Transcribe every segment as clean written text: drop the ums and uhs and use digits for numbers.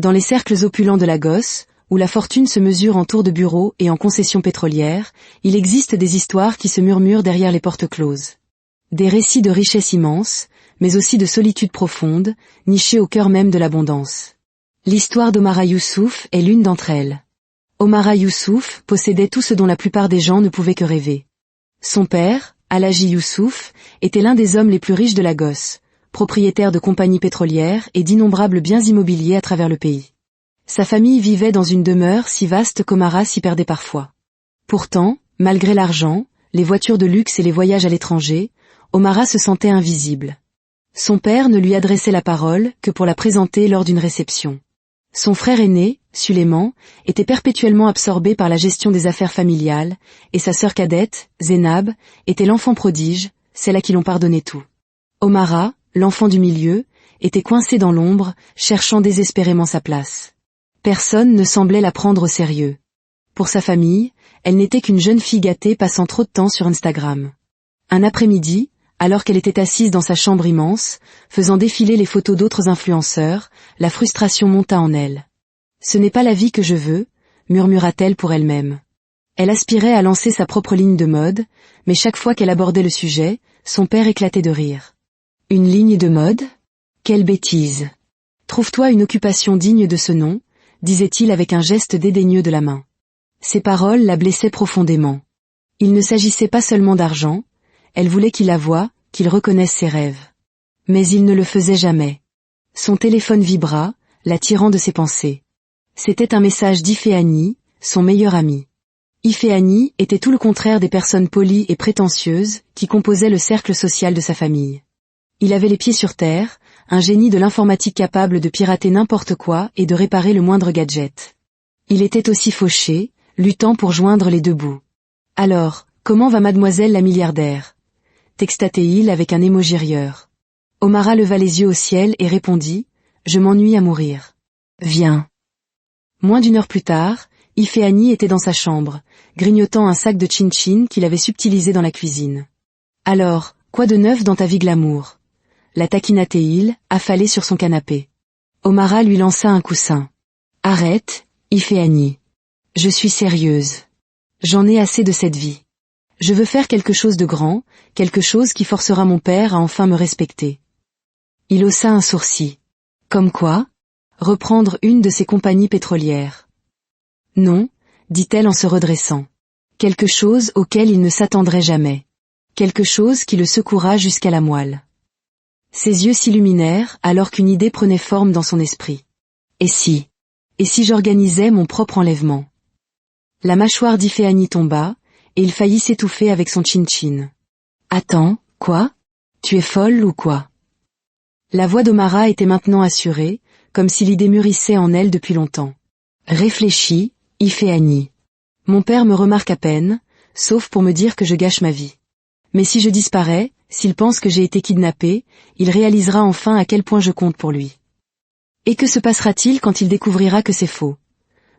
Dans les cercles opulents de Lagos, où la fortune se mesure en tours de bureaux et en concessions pétrolières, il existe des histoires qui se murmurent derrière les portes closes. Des récits de richesse immense, mais aussi de solitude profonde, nichés au cœur même de l'abondance. L'histoire d'Omara Youssouf est l'une d'entre elles. Omara Youssouf possédait tout ce dont la plupart des gens ne pouvaient que rêver. Son père, Alhaji Youssouf, était l'un des hommes les plus riches de Lagos, propriétaire de compagnies pétrolières et d'innombrables biens immobiliers à travers le pays. Sa famille vivait dans une demeure si vaste qu'Omara s'y perdait parfois. Pourtant, malgré l'argent, les voitures de luxe et les voyages à l'étranger, Omara se sentait invisible. Son père ne lui adressait la parole que pour la présenter lors d'une réception. Son frère aîné, Suleiman, était perpétuellement absorbé par la gestion des affaires familiales, et sa sœur cadette, Zénab, était l'enfant prodige, celle à qui l'on pardonnait tout. Omara, l'enfant du milieu, était coincée dans l'ombre, cherchant désespérément sa place. Personne ne semblait la prendre au sérieux. Pour sa famille, elle n'était qu'une jeune fille gâtée passant trop de temps sur Instagram. Un après-midi, alors qu'elle était assise dans sa chambre immense, faisant défiler les photos d'autres influenceurs, la frustration monta en elle. « Ce n'est pas la vie que je veux », murmura-t-elle pour elle-même. Elle aspirait à lancer sa propre ligne de mode, mais chaque fois qu'elle abordait le sujet, son père éclatait de rire. « Une ligne de mode ? Quelle bêtise ! Trouve-toi une occupation digne de ce nom, disait-il avec un geste dédaigneux de la main. Ces paroles la blessaient profondément. Il ne s'agissait pas seulement d'argent, elle voulait qu'il la voie, qu'il reconnaisse ses rêves. Mais il ne le faisait jamais. Son téléphone vibra, la tirant de ses pensées. C'était un message d'Ifeani, son meilleur ami. Ifeani était tout le contraire des personnes polies et prétentieuses qui composaient le cercle social de sa famille. Il avait les pieds sur terre, un génie de l'informatique capable de pirater n'importe quoi et de réparer le moindre gadget. Il était aussi fauché, luttant pour joindre les deux bouts. « Alors, comment va mademoiselle la milliardaire ?» texta-t-il avec un émoji rieur. Omara leva les yeux au ciel et répondit « Je m'ennuie à mourir. Viens. » Moins d'une heure plus tard, Ifeani était dans sa chambre, grignotant un sac de chin-chin qu'il avait subtilisé dans la cuisine. « Alors, quoi de neuf dans ta vie glamour ?» la taquina-t-il, affalée sur son canapé. Omara lui lança un coussin. « Arrête, Ifeani. Je suis sérieuse. J'en ai assez de cette vie. Je veux faire quelque chose de grand, quelque chose qui forcera mon père à enfin me respecter. » Il haussa un sourcil. « Comme quoi ? Reprendre une de ses compagnies pétrolières. »« Non, » dit-elle en se redressant. « Quelque chose auquel il ne s'attendrait jamais. Quelque chose qui le secouera jusqu'à la moelle. » Ses yeux s'illuminèrent alors qu'une idée prenait forme dans son esprit. « Et si j'organisais mon propre enlèvement ?» La mâchoire d'Ifeani tomba, et il faillit s'étouffer avec son chin-chin. « Attends, quoi ? Tu es folle ou quoi ?» La voix d'Omara était maintenant assurée, comme si l'idée mûrissait en elle depuis longtemps. « Réfléchis, Ifeani. Mon père me remarque à peine, sauf pour me dire que je gâche ma vie. Mais si je disparais, s'il pense que j'ai été kidnappée, il réalisera enfin à quel point je compte pour lui. » « Et que se passera-t-il quand il découvrira que c'est faux ?»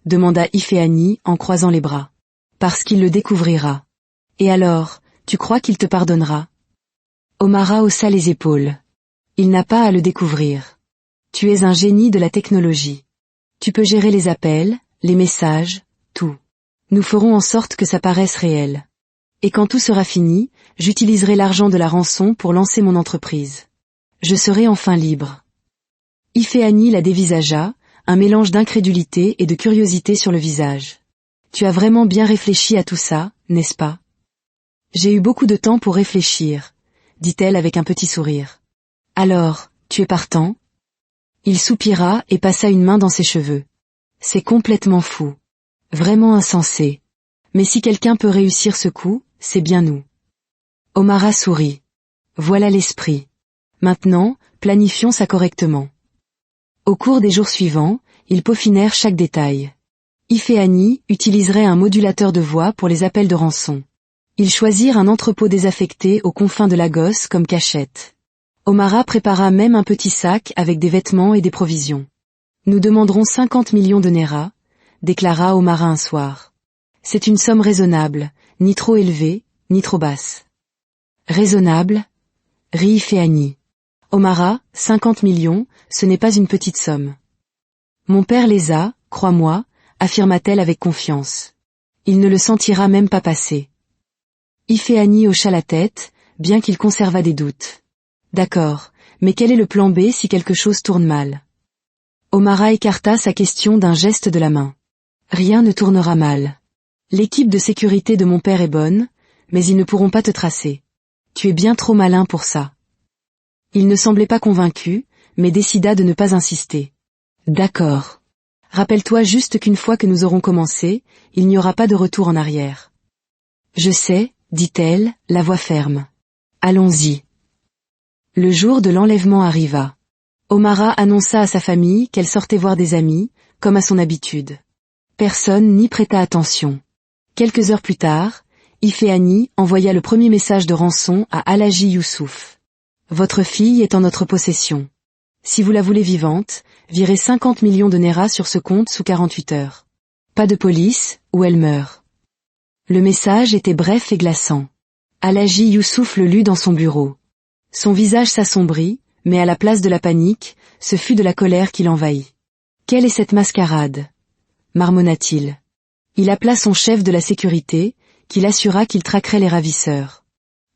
demanda Ifeani en croisant les bras. « Parce qu'il le découvrira. Et alors, tu crois qu'il te pardonnera ?» Omara haussa les épaules. « Il n'a pas à le découvrir. Tu es un génie de la technologie. Tu peux gérer les appels, les messages, tout. Nous ferons en sorte que ça paraisse réel. Et quand tout sera fini, j'utiliserai l'argent de la rançon pour lancer mon entreprise. Je serai enfin libre. » Ifeani la dévisagea, un mélange d'incrédulité et de curiosité sur le visage. « Tu as vraiment bien réfléchi à tout ça, n'est-ce pas ? » « J'ai eu beaucoup de temps pour réfléchir, » dit-elle avec un petit sourire. « Alors, tu es partant ?» Il soupira et passa une main dans ses cheveux. « C'est complètement fou. Vraiment insensé. Mais si quelqu'un peut réussir ce coup, c'est bien nous. » Omara sourit. « Voilà l'esprit. Maintenant, planifions ça correctement. » Au cours des jours suivants, ils peaufinèrent chaque détail. Ifeani utiliserait un modulateur de voix pour les appels de rançon. Ils choisirent un entrepôt désaffecté aux confins de Lagos comme cachette. Omara prépara même un petit sac avec des vêtements et des provisions. « Nous demanderons 50 millions de Naira, » déclara Omara un soir. « C'est une somme raisonnable, ni trop élevée, ni trop basse. »« Raisonnable ?» rit Ifeani. « Omara, 50 millions, ce n'est pas une petite somme. » Mon père les a, crois-moi, affirma-t-elle avec confiance. Il ne le sentira même pas passer. Ifeanyi hocha la tête, bien qu'il conservât des doutes. D'accord, mais quel est le plan B si quelque chose tourne mal? Omara écarta sa question d'un geste de la main. Rien ne tournera mal. L'équipe de sécurité de mon père est bonne, mais ils ne pourront pas te tracer. Tu es bien trop malin pour ça. Il ne semblait pas convaincu, mais décida de ne pas insister. D'accord. Rappelle-toi juste qu'une fois que nous aurons commencé, il n'y aura pas de retour en arrière. Je sais, dit-elle, la voix ferme. Allons-y. Le jour de l'enlèvement arriva. Omara annonça à sa famille qu'elle sortait voir des amis, comme à son habitude. Personne n'y prêta attention. Quelques heures plus tard, Ifeanyi envoya le premier message de rançon à Alhaji Youssouf. Votre fille est en notre possession. Si vous la voulez vivante, virez 50 millions de Naira sur ce compte sous 48 heures. Pas de police, ou elle meurt. Le message était bref et glaçant. Alhaji Youssouf le lut dans son bureau. Son visage s'assombrit, mais à la place de la panique, ce fut de la colère qui l'envahit. Quelle est cette mascarade? Marmonna-t-il. Il appela son chef de la sécurité, qui l'assura qu'il traquerait les ravisseurs.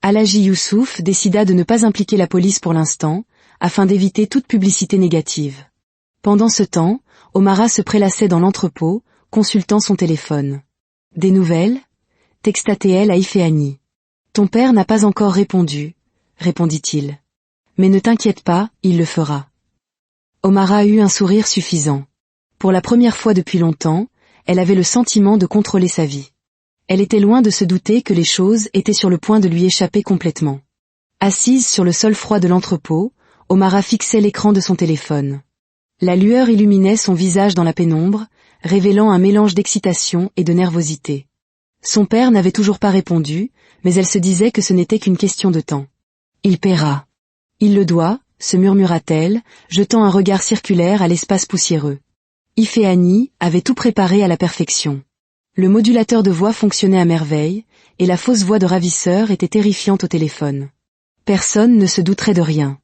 Alhaji Youssouf décida de ne pas impliquer la police pour l'instant, afin d'éviter toute publicité négative. Pendant ce temps, Omara se prélassait dans l'entrepôt, consultant son téléphone. Des nouvelles? Texta-t-elle à Ifeanyi. Ton père n'a pas encore répondu, répondit-il. Mais ne t'inquiète pas, il le fera. Omara eut un sourire suffisant. Pour la première fois depuis longtemps, elle avait le sentiment de contrôler sa vie. Elle était loin de se douter que les choses étaient sur le point de lui échapper complètement. Assise sur le sol froid de l'entrepôt, Omara fixait l'écran de son téléphone. La lueur illuminait son visage dans la pénombre, révélant un mélange d'excitation et de nervosité. Son père n'avait toujours pas répondu, mais elle se disait que ce n'était qu'une question de temps. Il paiera. Il le doit, se murmura-t-elle, jetant un regard circulaire à l'espace poussiéreux. Ifeanyi avait tout préparé à la perfection. Le modulateur de voix fonctionnait à merveille, et la fausse voix de ravisseur était terrifiante au téléphone. Personne ne se douterait de rien.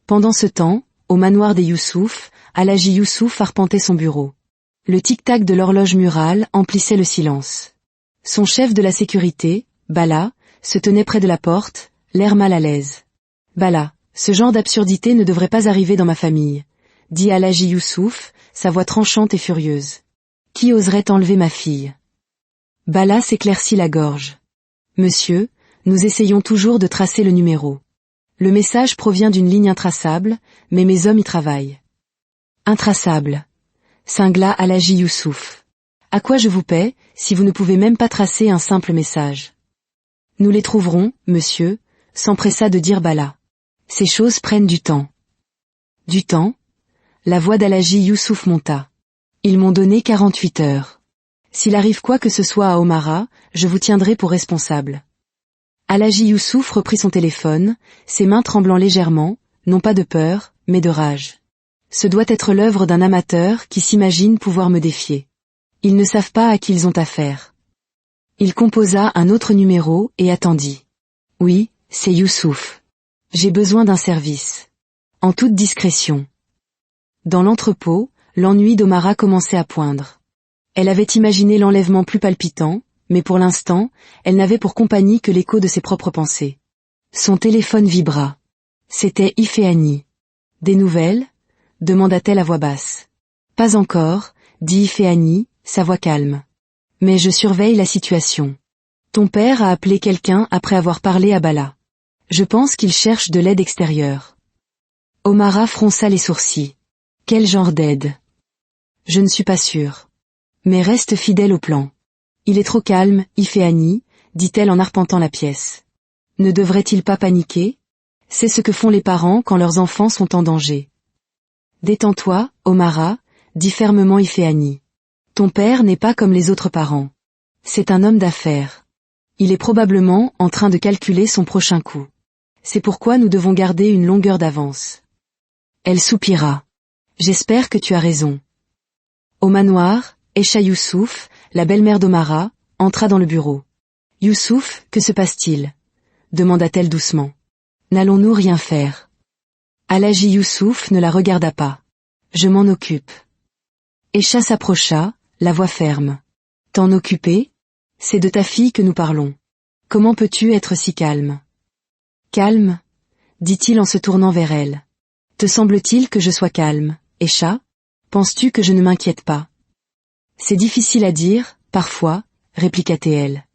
Pendant ce temps, au manoir des Youssouf, Alhaji Youssouf arpentait son bureau. Le tic-tac de l'horloge murale emplissait le silence. Son chef de la sécurité, Bala, se tenait près de la porte, l'air mal à l'aise. Bala, ce genre d'absurdité ne devrait pas arriver dans ma famille, dit Alhaji Youssouf, sa voix tranchante et furieuse. Qui oserait enlever ma fille? Bala s'éclaircit la gorge. Monsieur, nous essayons toujours de tracer le numéro. Le message provient d'une ligne intraçable, mais mes hommes y travaillent. Intraçable, cingla Alhaji Youssouf. À quoi je vous paie, si vous ne pouvez même pas tracer un simple message? Nous les trouverons, monsieur, s'empressa de dire Bala. Ces choses prennent du temps. Du temps? La voix d'Alhaji Youssouf monta. Ils m'ont donné 48 heures. S'il arrive quoi que ce soit à Omara, je vous tiendrai pour responsable. Alhaji Youssouf reprit son téléphone, ses mains tremblant légèrement, non pas de peur, mais de rage. Ce doit être l'œuvre d'un amateur qui s'imagine pouvoir me défier. Ils ne savent pas à qui ils ont affaire. Il composa un autre numéro et attendit. Oui, c'est Youssouf. J'ai besoin d'un service. En toute discrétion. Dans l'entrepôt, l'ennui d'Omara commençait à poindre. Elle avait imaginé l'enlèvement plus palpitant, mais pour l'instant, elle n'avait pour compagnie que l'écho de ses propres pensées. Son téléphone vibra. C'était Ifeanyi. Des nouvelles? Demanda-t-elle à voix basse. Pas encore, dit Ifeanyi, sa voix calme. Mais je surveille la situation. Ton père a appelé quelqu'un après avoir parlé à Bala. Je pense qu'il cherche de l'aide extérieure. Omara fronça les sourcils. Quel genre d'aide? Je ne suis pas sûre. Mais reste fidèle au plan. Il est trop calme, Ifeanyi, dit-elle en arpentant la pièce. Ne devrait-il pas paniquer? C'est ce que font les parents quand leurs enfants sont en danger. Détends-toi, Omara, dit fermement Ifeanyi. Ton père n'est pas comme les autres parents. C'est un homme d'affaires. Il est probablement en train de calculer son prochain coup. C'est pourquoi nous devons garder une longueur d'avance. Elle soupira. J'espère que tu as raison. Au manoir, Esha Youssouf, la belle-mère d'Omara, entra dans le bureau. Youssouf, que se passe-t-il? Demanda-t-elle doucement. N'allons-nous rien faire? Alhaji Youssouf ne la regarda pas. Je m'en occupe. Aïcha s'approcha, la voix ferme. T'en occuper? C'est de ta fille que nous parlons. Comment peux-tu être si calme? Calme? Dit-il en se tournant vers elle. Te semble-t-il que je sois calme, Aïcha? Penses-tu que je ne m'inquiète pas? C'est difficile à dire, parfois, répliqua-t-elle.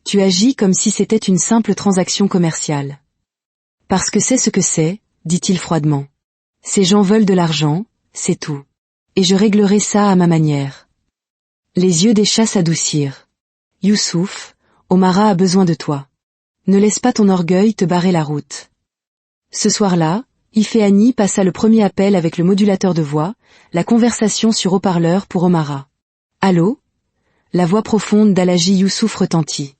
Tu agis comme si c'était une simple transaction commerciale. Parce que c'est ce que c'est, dit-il froidement. Ces gens veulent de l'argent, c'est tout. Et je réglerai ça à ma manière. Les yeux d'Aïcha s'adoucirent. Youssouf, Omara a besoin de toi. Ne laisse pas ton orgueil te barrer la route. Ce soir-là, Iféani passa le premier appel avec le modulateur de voix, la conversation sur haut-parleur pour Omara. Allô? La voix profonde d'Alaji Youssouf retentit.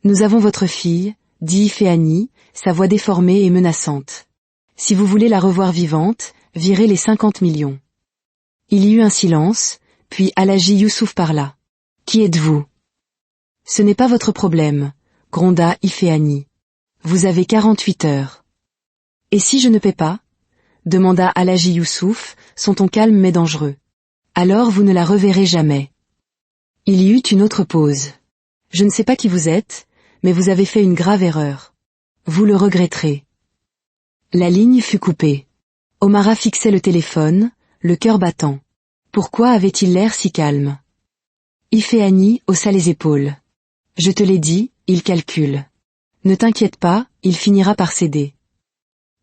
Nous avons votre fille, dit Iféani, sa voix déformée et menaçante. Si vous voulez la revoir vivante, virez les 50 millions. Il y eut un silence, puis Alaji Youssouf parla. Qui êtes-vous? Ce n'est pas votre problème, gronda Iféani. Vous avez 48 heures. Et si je ne paie pas? Demanda Alaji Youssouf, son ton calme mais dangereux. Alors vous ne la reverrez jamais. Il y eut une autre pause. Je ne sais pas qui vous êtes, mais vous avez fait une grave erreur. Vous le regretterez. La ligne fut coupée. Omara fixait le téléphone, le cœur battant. Pourquoi avait-il l'air si calme? Iféani haussa les épaules. Je te l'ai dit, il calcule. Ne t'inquiète pas, il finira par céder.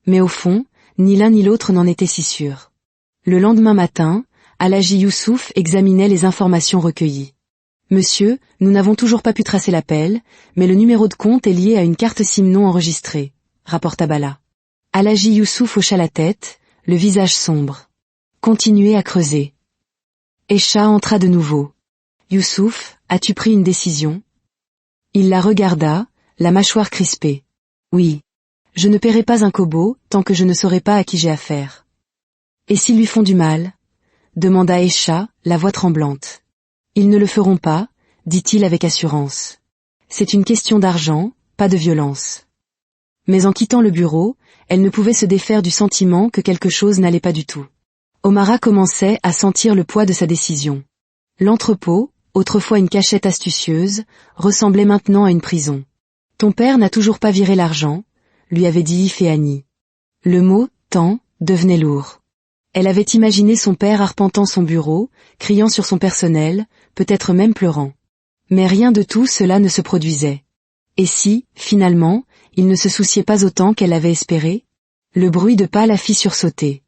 Mais au fond, ni l'un ni l'autre n'en était si sûr. Le lendemain matin, Alaji Youssouf examinait les informations recueillies. Monsieur, nous n'avons toujours pas pu tracer l'appel, mais le numéro de compte est lié à une carte SIM non enregistrée, rapporta Bala. Alaji Youssouf hocha la tête, le visage sombre. Continuez à creuser. Aïcha entra de nouveau. Youssouf, as-tu pris une décision? Il la regarda, la mâchoire crispée. Oui. Je ne paierai pas un kobo, tant que je ne saurai pas à qui j'ai affaire. Et s'ils lui font du mal? Demanda Aïcha, la voix tremblante. Ils ne le feront pas, dit-il avec assurance. C'est une question d'argent, pas de violence. Mais en quittant le bureau, elle ne pouvait se défaire du sentiment que quelque chose n'allait pas du tout. Omara commençait à sentir le poids de sa décision. L'entrepôt, autrefois une cachette astucieuse, ressemblait maintenant à une prison. Ton père n'a toujours pas viré l'argent, lui avait dit Iféani. Le mot « temps » devenait lourd. Elle avait imaginé son père arpentant son bureau, criant sur son personnel, peut-être même pleurant. Mais rien de tout cela ne se produisait. Et si, finalement, il ne se souciait pas autant qu'elle avait espéré? Le bruit de pas la fit sursauter.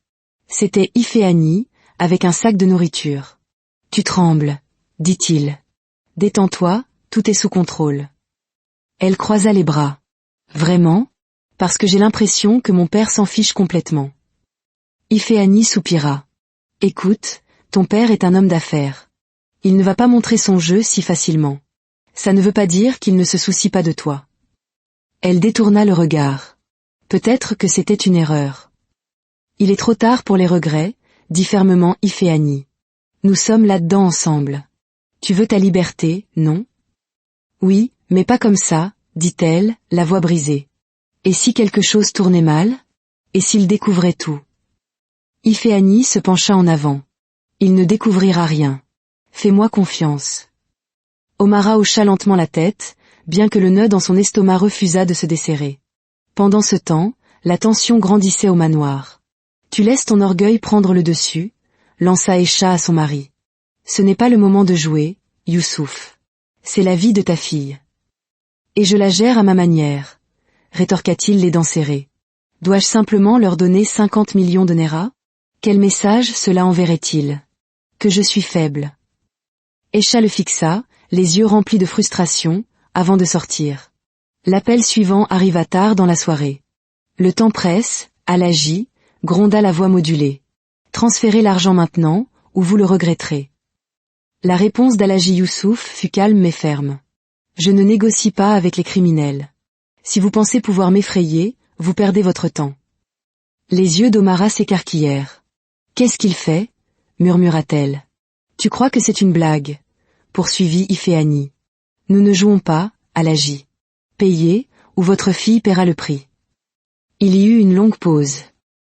C'était Iféani, avec un sac de nourriture. « Tu trembles, » dit-il. « Détends-toi, tout est sous contrôle. » Elle croisa les bras. « Vraiment? Parce que j'ai l'impression que mon père s'en fiche complètement. » Iféani soupira. « Écoute, ton père est un homme d'affaires. Il ne va pas montrer son jeu si facilement. Ça ne veut pas dire qu'il ne se soucie pas de toi. » Elle détourna le regard. Peut-être que c'était une erreur. « Il est trop tard pour les regrets, » dit fermement Iféani. « Nous sommes là-dedans ensemble. Tu veux ta liberté, non? » « Oui, mais pas comme ça, » dit-elle, la voix brisée. « Et si quelque chose tournait mal? Et s'il découvrait tout? » Iféani se pencha en avant. « Il ne découvrira rien. Fais-moi confiance. » Omara hocha lentement la tête, bien que le nœud dans son estomac refusât de se desserrer. Pendant ce temps, la tension grandissait au manoir. « Tu laisses ton orgueil prendre le dessus ?» lança Aïcha à son mari. « Ce n'est pas le moment de jouer, Youssouf. C'est la vie de ta fille. »« Et je la gère à ma manière, » rétorqua-t-il les dents serrées. « Dois-je simplement leur donner 50 millions de Nera? Quel message cela enverrait-il? Que je suis faible. » Aïcha le fixa, les yeux remplis de frustration, avant de sortir. L'appel suivant arriva tard dans la soirée. « Le temps presse, Alaji » gronda la voix modulée. « Transférez l'argent maintenant, ou vous le regretterez. » La réponse d'Alaji Youssouf fut calme mais ferme. « Je ne négocie pas avec les criminels. Si vous pensez pouvoir m'effrayer, vous perdez votre temps. » Les yeux d'Omara s'écarquillèrent. « Qu'est-ce qu'il fait ?» murmura-t-elle. « Tu crois que c'est une blague ?» poursuivit Iféani. « Nous ne jouons pas, Alaji. Payez, ou votre fille paiera le prix. » Il y eut une longue pause.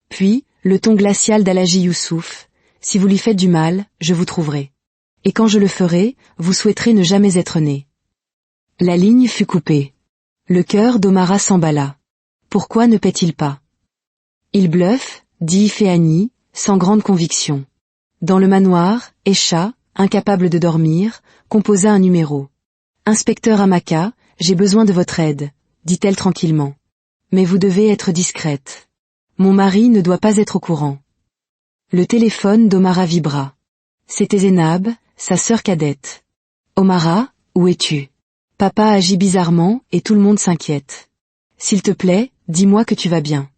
Puis, le ton glacial d'Alaji Youssouf, « Si vous lui faites du mal, je vous trouverai. Et quand je le ferai, vous souhaiterez ne jamais être né. La ligne fut coupée. Le cœur d'Omara s'emballa. Pourquoi ne paie-t-il pas? Il bluffe, dit Ifeanyi, sans grande conviction. Dans le manoir, Aisha, incapable de dormir, composa un numéro. Inspecteur Amaka, j'ai besoin de votre aide, dit-elle tranquillement. Mais vous devez être discrète. Mon mari ne doit pas être au courant. Le téléphone d'Omara vibra. C'était Zénab, sa sœur cadette. Omara, où es-tu? Papa agit bizarrement et tout le monde s'inquiète. S'il te plaît, dis-moi que tu vas bien.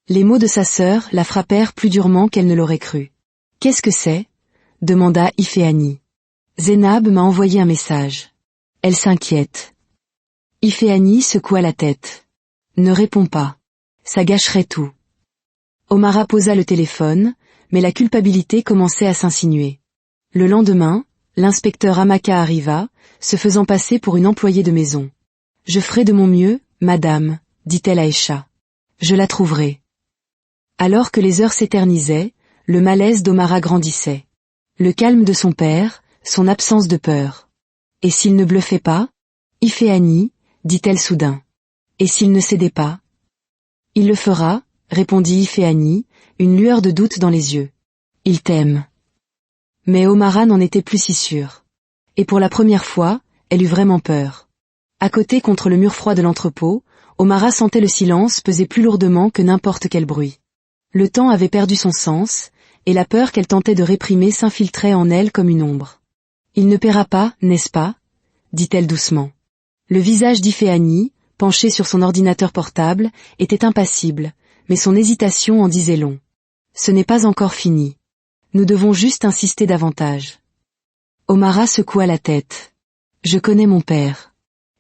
Les mots de sa sœur la frappèrent plus durement qu'elle ne l'aurait cru. Qu'est-ce que c'est? Demanda Ifeanyi. Zénab m'a envoyé un message. Elle s'inquiète. Ifeanyi secoua la tête. Ne réponds pas. Ça gâcherait tout. Omara posa le téléphone, mais la culpabilité commençait à s'insinuer. Le lendemain, l'inspecteur Amaka arriva, se faisant passer pour une employée de maison. Je ferai de mon mieux, madame, dit-elle à Aisha. Je la trouverai. Alors que les heures s'éternisaient, le malaise d'Omara grandissait. Le calme de son père, son absence de peur. Et s'il ne bluffait pas? Ifeanyi, dit-elle soudain. Et s'il ne cédait pas? Il le fera, répondit Ifeanyi, une lueur de doute dans les yeux. Il t'aime. Mais Omara n'en était plus si sûre. Et pour la première fois, elle eut vraiment peur. À côté contre le mur froid de l'entrepôt, Omara sentait le silence peser plus lourdement que n'importe quel bruit. Le temps avait perdu son sens, et la peur qu'elle tentait de réprimer s'infiltrait en elle comme une ombre. Il ne paiera pas, n'est-ce pas? Dit-elle doucement. Le visage d'Ifeanyi, penché sur son ordinateur portable, était impassible, mais son hésitation en disait long. Ce n'est pas encore fini. Nous devons juste insister davantage. Omara secoua la tête. Je connais mon père.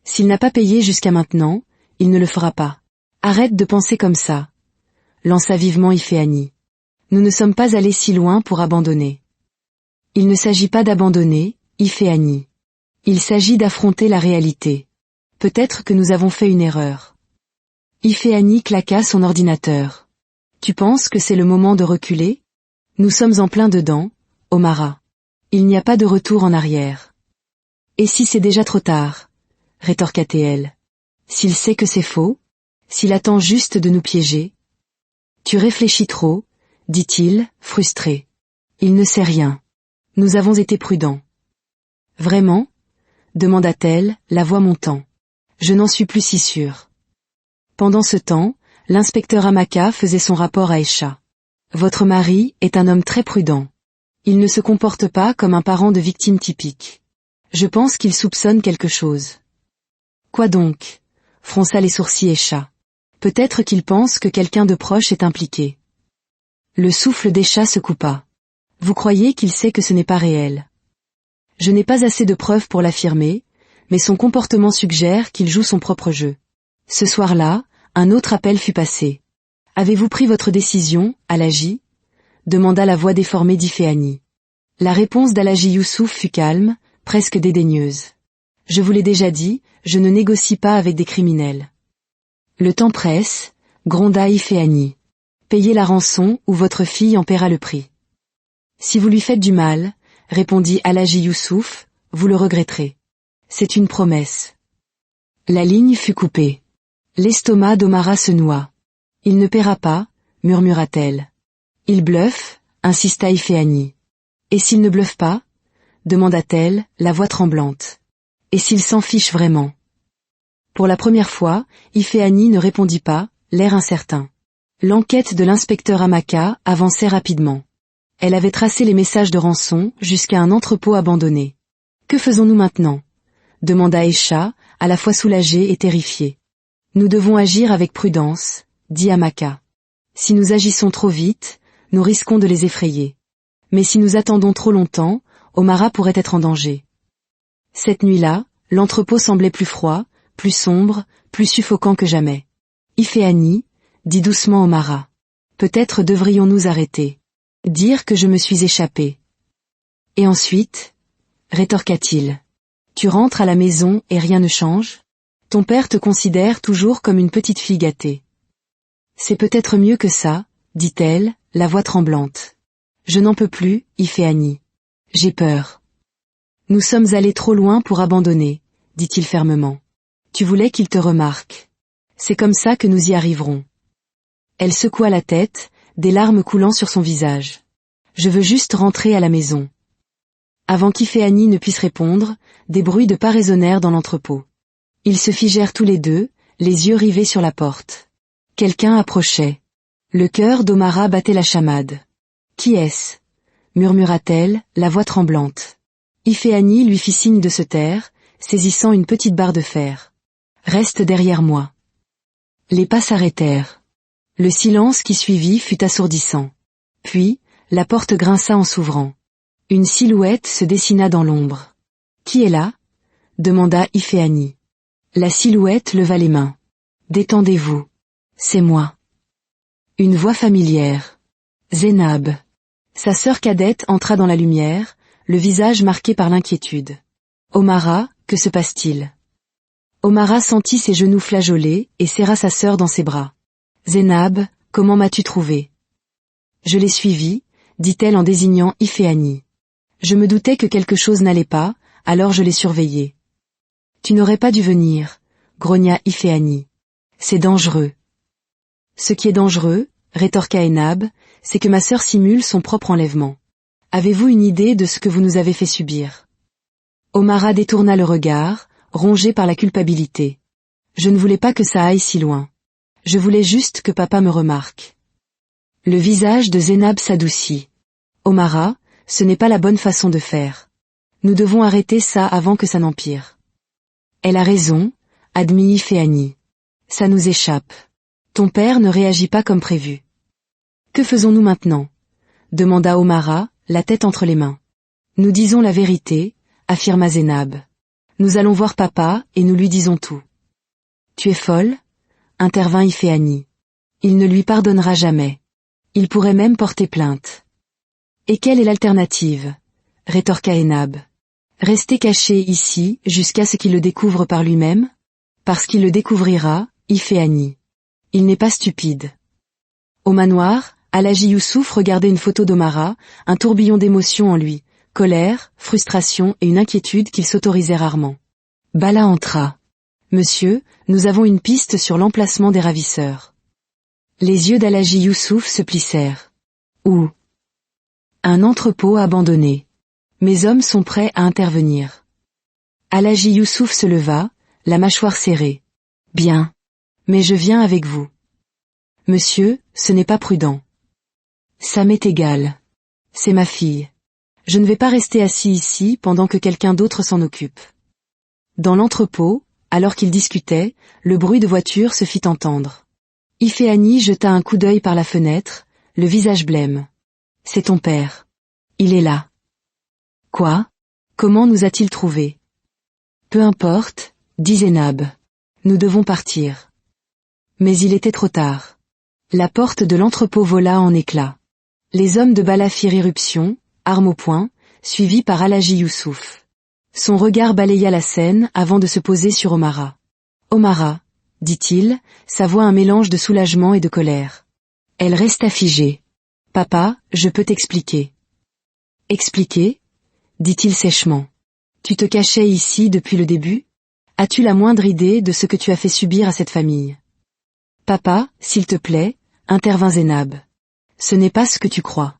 S'il n'a pas payé jusqu'à maintenant, il ne le fera pas. Arrête de penser comme ça, lança vivement Ifeanyi. Nous ne sommes pas allés si loin pour abandonner. Il ne s'agit pas d'abandonner, Ifeanyi. Il s'agit d'affronter la réalité. Peut-être que nous avons fait une erreur. Ifeanyi claqua son ordinateur. Tu penses que c'est le moment de reculer? Nous sommes en plein dedans, Omara. Il n'y a pas de retour en arrière. Et si c'est déjà trop tard? Rétorqua-t-elle. S'il sait que c'est faux? S'il attend juste de nous piéger? Tu réfléchis trop, dit-il, frustré. Il ne sait rien. Nous avons été prudents. Vraiment? Demanda-t-elle, la voix montant. Je n'en suis plus si sûre. Pendant ce temps, l'inspecteur Amaka faisait son rapport à Aisha. Votre mari est un homme très prudent. Il ne se comporte pas comme un parent de victime typique. Je pense qu'il soupçonne quelque chose. Quoi donc? Fronça les sourcils Aisha. Peut-être qu'il pense que quelqu'un de proche est impliqué. Le souffle d'Aisha se coupa. Vous croyez qu'il sait que ce n'est pas réel? Je n'ai pas assez de preuves pour l'affirmer, mais son comportement suggère qu'il joue son propre jeu. Ce soir-là, un autre appel fut passé. Avez-vous pris votre décision, Alaji? Demanda la voix déformée d'Ifeanyi. La réponse d'Alaji Youssouf fut calme, presque dédaigneuse. Je vous l'ai déjà dit, je ne négocie pas avec des criminels. Le temps presse, gronda Ifeanyi. Payez la rançon ou votre fille en paiera le prix. Si vous lui faites du mal, répondit Alaji Youssouf, vous le regretterez. C'est une promesse. La ligne fut coupée. L'estomac d'Omara se noua. Il ne paiera pas, murmura-t-elle. Il bluffe, insista Ifeanyi. Et s'il ne bluffe pas? Demanda-t-elle, la voix tremblante. Et s'il s'en fiche vraiment? Pour la première fois, Ifeanyi ne répondit pas, l'air incertain. L'enquête de l'inspecteur Amaka avançait rapidement. Elle avait tracé les messages de rançon jusqu'à un entrepôt abandonné. Que faisons-nous maintenant? Demanda Aisha, à la fois soulagée et terrifiée. Nous devons agir avec prudence, dit Amaka. Si nous agissons trop vite, nous risquons de les effrayer. Mais si nous attendons trop longtemps, Omara pourrait être en danger. Cette nuit-là, l'entrepôt semblait plus froid, plus sombre, plus suffocant que jamais. Ifeanyi, dit doucement Omara. Peut-être devrions-nous arrêter. Dire que je me suis échappé. Et ensuite? Rétorqua-t-il. Tu rentres à la maison et rien ne change? Ton père te considère toujours comme une petite fille gâtée. C'est peut-être mieux que ça, dit-elle, la voix tremblante. Je n'en peux plus, Ifeanyi. J'ai peur. Nous sommes allés trop loin pour abandonner, dit-il fermement. Tu voulais qu'il te remarque. C'est comme ça que nous y arriverons. Elle secoua la tête, des larmes coulant sur son visage. Je veux juste rentrer à la maison. Avant qu'Iféanie ne puisse répondre, des bruits de pas résonnèrent dans l'entrepôt. Ils se figèrent tous les deux, les yeux rivés sur la porte. Quelqu'un approchait. Le cœur d'Omara battait la chamade. Qui est-ce? Murmura-t-elle, la voix tremblante. Iféanie lui fit signe de se taire, saisissant une petite barre de fer. Reste derrière moi. Les pas s'arrêtèrent. Le silence qui suivit fut assourdissant. Puis, la porte grinça en s'ouvrant. Une silhouette se dessina dans l'ombre. Qui est là? Demanda Iféanie. La silhouette leva les mains. Détendez-vous. C'est moi. Une voix familière. Zénab. Sa sœur cadette entra dans la lumière, le visage marqué par l'inquiétude. Omara, que se passe-t-il? Omara sentit ses genoux flageoler et serra sa sœur dans ses bras. Zénab, comment m'as-tu trouvé? Je l'ai suivi, dit-elle en désignant Iféanie. Je me doutais que quelque chose n'allait pas, alors je l'ai surveillé. Tu n'aurais pas dû venir, grogna Iféanie. C'est dangereux. Ce qui est dangereux, rétorqua Zénab, c'est que ma sœur simule son propre enlèvement. Avez-vous une idée de ce que vous nous avez fait subir? Omara détourna le regard, rongé par la culpabilité. Je ne voulais pas que ça aille si loin. Je voulais juste que papa me remarque. Le visage de Zénab s'adoucit. Omara, ce n'est pas la bonne façon de faire. Nous devons arrêter ça avant que ça n'empire. Elle a raison, admit Iféanie. Ça nous échappe. Ton père ne réagit pas comme prévu. Que faisons-nous maintenant? Demanda Omara, la tête entre les mains. Nous disons la vérité, affirma Zénab. Nous allons voir papa et nous lui disons tout. Tu es folle? Intervint Iféanie. Il ne lui pardonnera jamais. Il pourrait même porter plainte. Et quelle est l'alternative? Rétorqua Zénab. Rester caché ici jusqu'à ce qu'il le découvre par lui-même? Parce qu'il le découvrira, Iféanie. Il n'est pas stupide. Au manoir, Alhaji Youssouf regardait une photo d'Omara, un tourbillon d'émotions en lui, colère, frustration et une inquiétude qu'il s'autorisait rarement. Bala entra. Monsieur, nous avons une piste sur l'emplacement des ravisseurs. Les yeux d'Alhaji Youssouf se plissèrent. Où? Un entrepôt abandonné. Mes hommes sont prêts à intervenir. Alhaji Youssouf se leva, la mâchoire serrée. Bien. Mais je viens avec vous. Monsieur, ce n'est pas prudent. Ça m'est égal. C'est ma fille. Je ne vais pas rester assis ici pendant que quelqu'un d'autre s'en occupe. Dans l'entrepôt, alors qu'ils discutaient, le bruit de voiture se fit entendre. Iféanie jeta un coup d'œil par la fenêtre, le visage blême. C'est ton père. Il est là. Quoi? Comment nous a-t-il trouvés? Peu importe, dit Zénab. Nous devons partir. Mais il était trop tard. La porte de l'entrepôt vola en éclats. Les hommes de Bala firent irruption, armes au poing, suivis par Alhaji Youssouf. Son regard balaya la scène avant de se poser sur Omara. Omara, dit-il, sa voix un mélange de soulagement et de colère. Elle resta figée. Papa, je peux t'expliquer. Expliquer? Dit-il sèchement. Tu te cachais ici depuis le début? As-tu la moindre idée de ce que tu as fait subir à cette famille? Papa, s'il te plaît, intervint Zénab. Ce n'est pas ce que tu crois.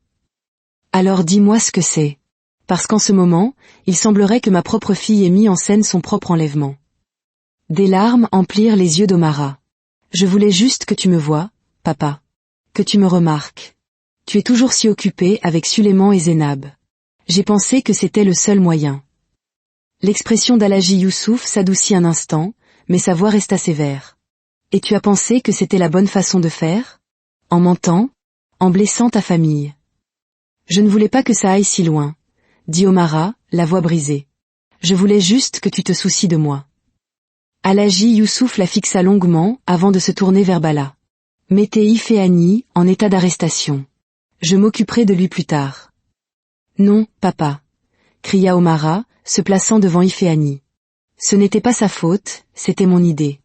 Alors dis-moi ce que c'est. Parce qu'en ce moment, il semblerait que ma propre fille ait mis en scène son propre enlèvement. Des larmes emplirent les yeux d'Omara. Je voulais juste que tu me vois, papa. Que tu me remarques. Tu es toujours si occupé avec Suleiman et Zénab. J'ai pensé que c'était le seul moyen. L'expression d'Alhaji Youssouf s'adoucit un instant, mais sa voix resta sévère. Et tu as pensé que c'était la bonne façon de faire? En mentant? En blessant ta famille? Je ne voulais pas que ça aille si loin, dit Omara, la voix brisée. Je voulais juste que tu te soucies de moi. Alhaji Youssouf la fixa longuement avant de se tourner vers Bala. Mettez Iféanie en état d'arrestation. Je m'occuperai de lui plus tard. Non, papa, cria Omara, se plaçant devant Iféanie. Ce n'était pas sa faute, c'était mon idée.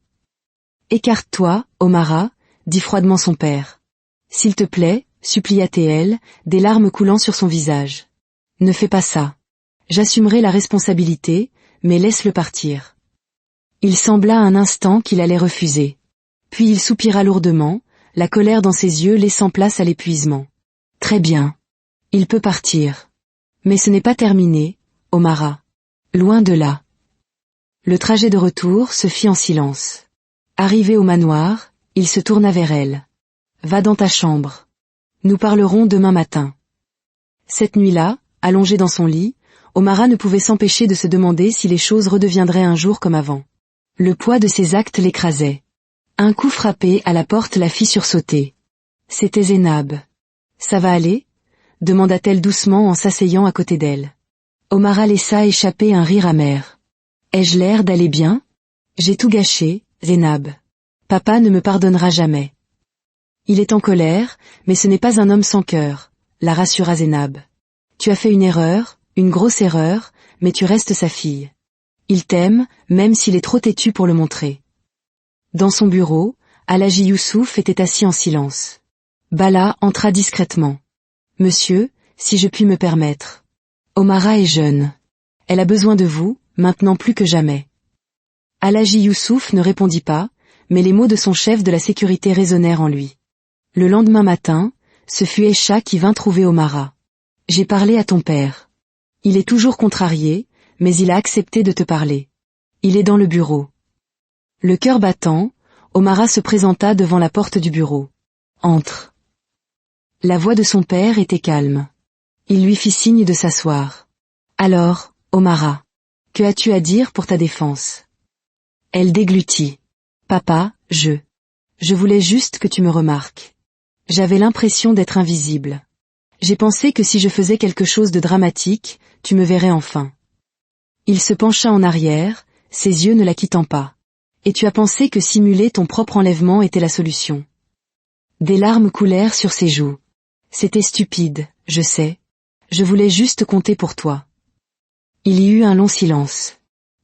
Écarte-toi, Omara, dit froidement son père. S'il te plaît, supplia-t-elle, des larmes coulant sur son visage. Ne fais pas ça. J'assumerai la responsabilité, mais laisse-le partir. Il sembla un instant qu'il allait refuser. Puis il soupira lourdement, la colère dans ses yeux laissant place à l'épuisement. Très bien. Il peut partir. Mais ce n'est pas terminé, Omara. Loin de là. Le trajet de retour se fit en silence. Arrivé au manoir, il se tourna vers elle. Va dans ta chambre. Nous parlerons demain matin. Cette nuit-là, allongé dans son lit, Omara ne pouvait s'empêcher de se demander si les choses redeviendraient un jour comme avant. Le poids de ses actes l'écrasait. Un coup frappé à la porte la fit sursauter. C'était Zénab. Ça va aller ? Demanda-t-elle doucement en s'asseyant à côté d'elle. Omara laissa échapper un rire amer. Ai-je l'air d'aller bien ? J'ai tout gâché, Zénab. Papa ne me pardonnera jamais. Il est en colère, mais ce n'est pas un homme sans cœur, la rassura Zénab. Tu as fait une erreur, une grosse erreur, mais tu restes sa fille. Il t'aime, même s'il est trop têtu pour le montrer. Dans son bureau, Alhaji Youssouf était assis en silence. Bala entra discrètement. Monsieur, si je puis me permettre. Omara est jeune. Elle a besoin de vous, maintenant plus que jamais. Alhaji Youssouf ne répondit pas, mais les mots de son chef de la sécurité résonnèrent en lui. Le lendemain matin, ce fut Esha qui vint trouver Omara. J'ai parlé à ton père. Il est toujours contrarié, mais il a accepté de te parler. Il est dans le bureau. Le cœur battant, Omara se présenta devant la porte du bureau. Entre. La voix de son père était calme. Il lui fit signe de s'asseoir. Alors, Omara, que as-tu à dire pour ta défense ? Elle déglutit. Papa, je voulais juste que tu me remarques. J'avais l'impression d'être invisible. J'ai pensé que si je faisais quelque chose de dramatique, tu me verrais enfin. Il se pencha en arrière, ses yeux ne la quittant pas. Et tu as pensé que simuler ton propre enlèvement était la solution. Des larmes coulèrent sur ses joues. C'était stupide, je sais. Je voulais juste compter pour toi. Il y eut un long silence.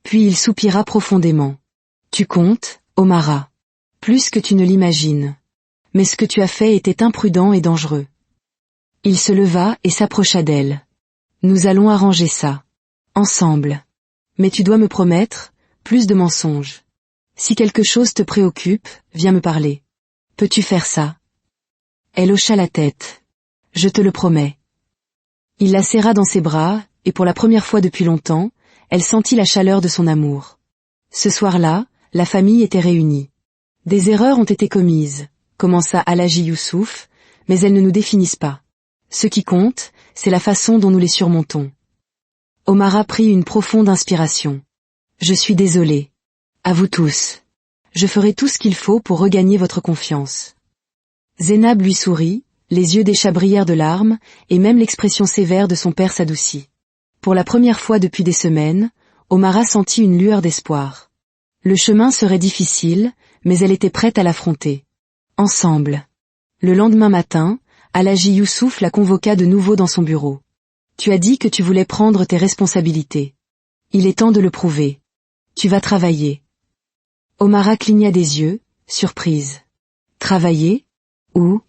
Puis il soupira profondément. Tu comptes, Omara. Plus que tu ne l'imagines. Mais ce que tu as fait était imprudent et dangereux. Il se leva et s'approcha d'elle. Nous allons arranger ça. Ensemble. Mais tu dois me promettre, plus de mensonges. Si quelque chose te préoccupe, viens me parler. Peux-tu faire ça ? Elle hocha la tête. Je te le promets. Il la serra dans ses bras, et pour la première fois depuis longtemps, elle sentit la chaleur de son amour. Ce soir-là, la famille était réunie. Des erreurs ont été commises, commença Alhaji Youssouf, mais elles ne nous définissent pas. Ce qui compte, c'est la façon dont nous les surmontons. Omara prit une profonde inspiration. Je suis désolée. À vous tous. Je ferai tout ce qu'il faut pour regagner votre confiance. Zénab lui sourit, les yeux d'Esha brillèrent de larmes, et même l'expression sévère de son père s'adoucit. Pour la première fois depuis des semaines, Omara sentit une lueur d'espoir. Le chemin serait difficile, mais elle était prête à l'affronter. Ensemble. Le lendemain matin, Alhaji Youssouf la convoqua de nouveau dans son bureau. Tu as dit que tu voulais prendre tes responsabilités. Il est temps de le prouver. Tu vas travailler. Omara cligna des yeux, surprise. Travailler ? Où ?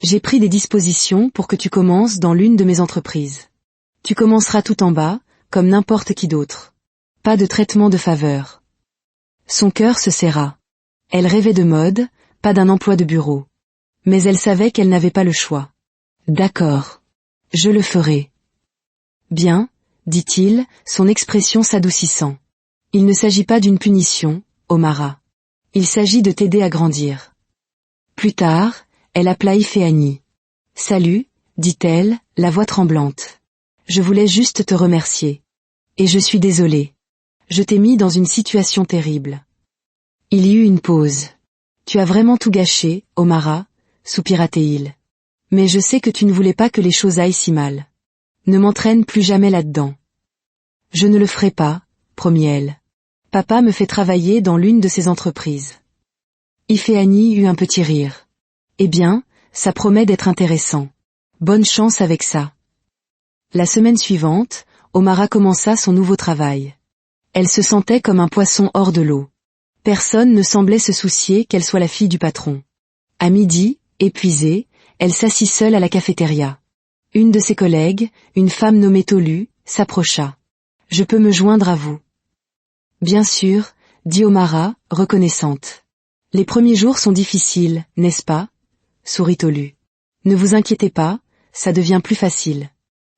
J'ai pris des dispositions pour que tu commences dans l'une de mes entreprises. Tu commenceras tout en bas, comme n'importe qui d'autre. Pas de traitement de faveur. Son cœur se serra. Elle rêvait de mode, pas d'un emploi de bureau. Mais elle savait qu'elle n'avait pas le choix. D'accord. Je le ferai. Bien, dit-il, son expression s'adoucissant. Il ne s'agit pas d'une punition, Omara. Il s'agit de t'aider à grandir. Plus tard, elle appela Ifeani. Salut, dit-elle, la voix tremblante. Je voulais juste te remercier. Et je suis désolée. Je t'ai mis dans une situation terrible. Il y eut une pause. Tu as vraiment tout gâché, Omara, soupira Théil. Mais je sais que tu ne voulais pas que les choses aillent si mal. Ne m'entraîne plus jamais là-dedans. Je ne le ferai pas, promit elle. Papa me fait travailler dans l'une de ses entreprises. Ifeani eut un petit rire. Eh bien, ça promet d'être intéressant. Bonne chance avec ça. La semaine suivante, Omara commença son nouveau travail. Elle se sentait comme un poisson hors de l'eau. Personne ne semblait se soucier qu'elle soit la fille du patron. À midi, épuisée, elle s'assit seule à la cafétéria. Une de ses collègues, une femme nommée Tolu, s'approcha. Je peux me joindre à vous. Bien sûr, dit Omara, reconnaissante. Les premiers jours sont difficiles, n'est-ce pas? Sourit Tolu. Ne vous inquiétez pas, ça devient plus facile.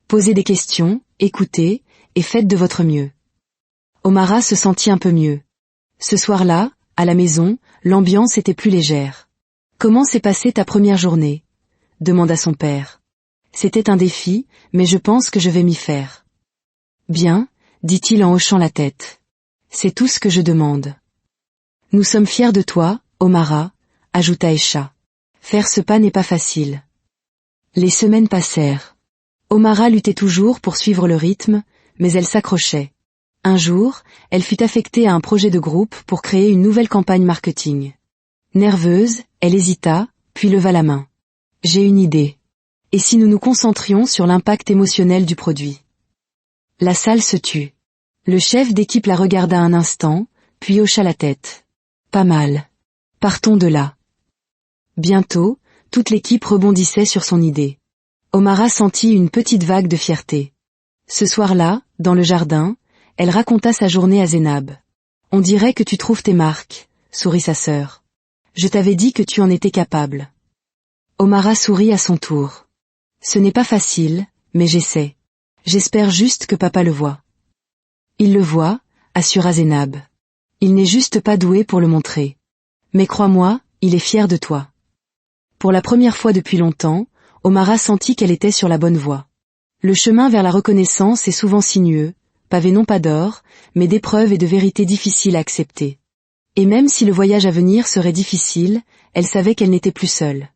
Posez des questions, écoutez, et faites de votre mieux. Omara se sentit un peu mieux. Ce soir-là, à la maison, l'ambiance était plus légère. Comment s'est passée ta première journée? Demanda son père. C'était un défi, mais je pense que je vais m'y faire. Bien, dit-il en hochant la tête. C'est tout ce que je demande. Nous sommes fiers de toi, Omara, ajouta Esha. Faire ce pas n'est pas facile. Les semaines passèrent. Omara luttait toujours pour suivre le rythme, mais elle s'accrochait. Un jour, elle fut affectée à un projet de groupe pour créer une nouvelle campagne marketing. Nerveuse, elle hésita, puis leva la main. J'ai une idée. Et si nous nous concentrions sur l'impact émotionnel du produit? La salle se tut. Le chef d'équipe la regarda un instant, puis hocha la tête. Pas mal. Partons de là. Bientôt, toute l'équipe rebondissait sur son idée. Omara sentit une petite vague de fierté. Ce soir-là, dans le jardin, elle raconta sa journée à Zénab. On dirait que tu trouves tes marques, sourit sa sœur. Je t'avais dit que tu en étais capable. Omara sourit à son tour. Ce n'est pas facile, mais j'essaie. J'espère juste que papa le voit. Il le voit, assura Zénab. Il n'est juste pas doué pour le montrer. Mais crois-moi, il est fier de toi. Pour la première fois depuis longtemps, Omara sentit qu'elle était sur la bonne voie. Le chemin vers la reconnaissance est souvent sinueux, pavé non pas d'or, mais d'épreuves et de vérités difficiles à accepter. Et même si le voyage à venir serait difficile, elle savait qu'elle n'était plus seule.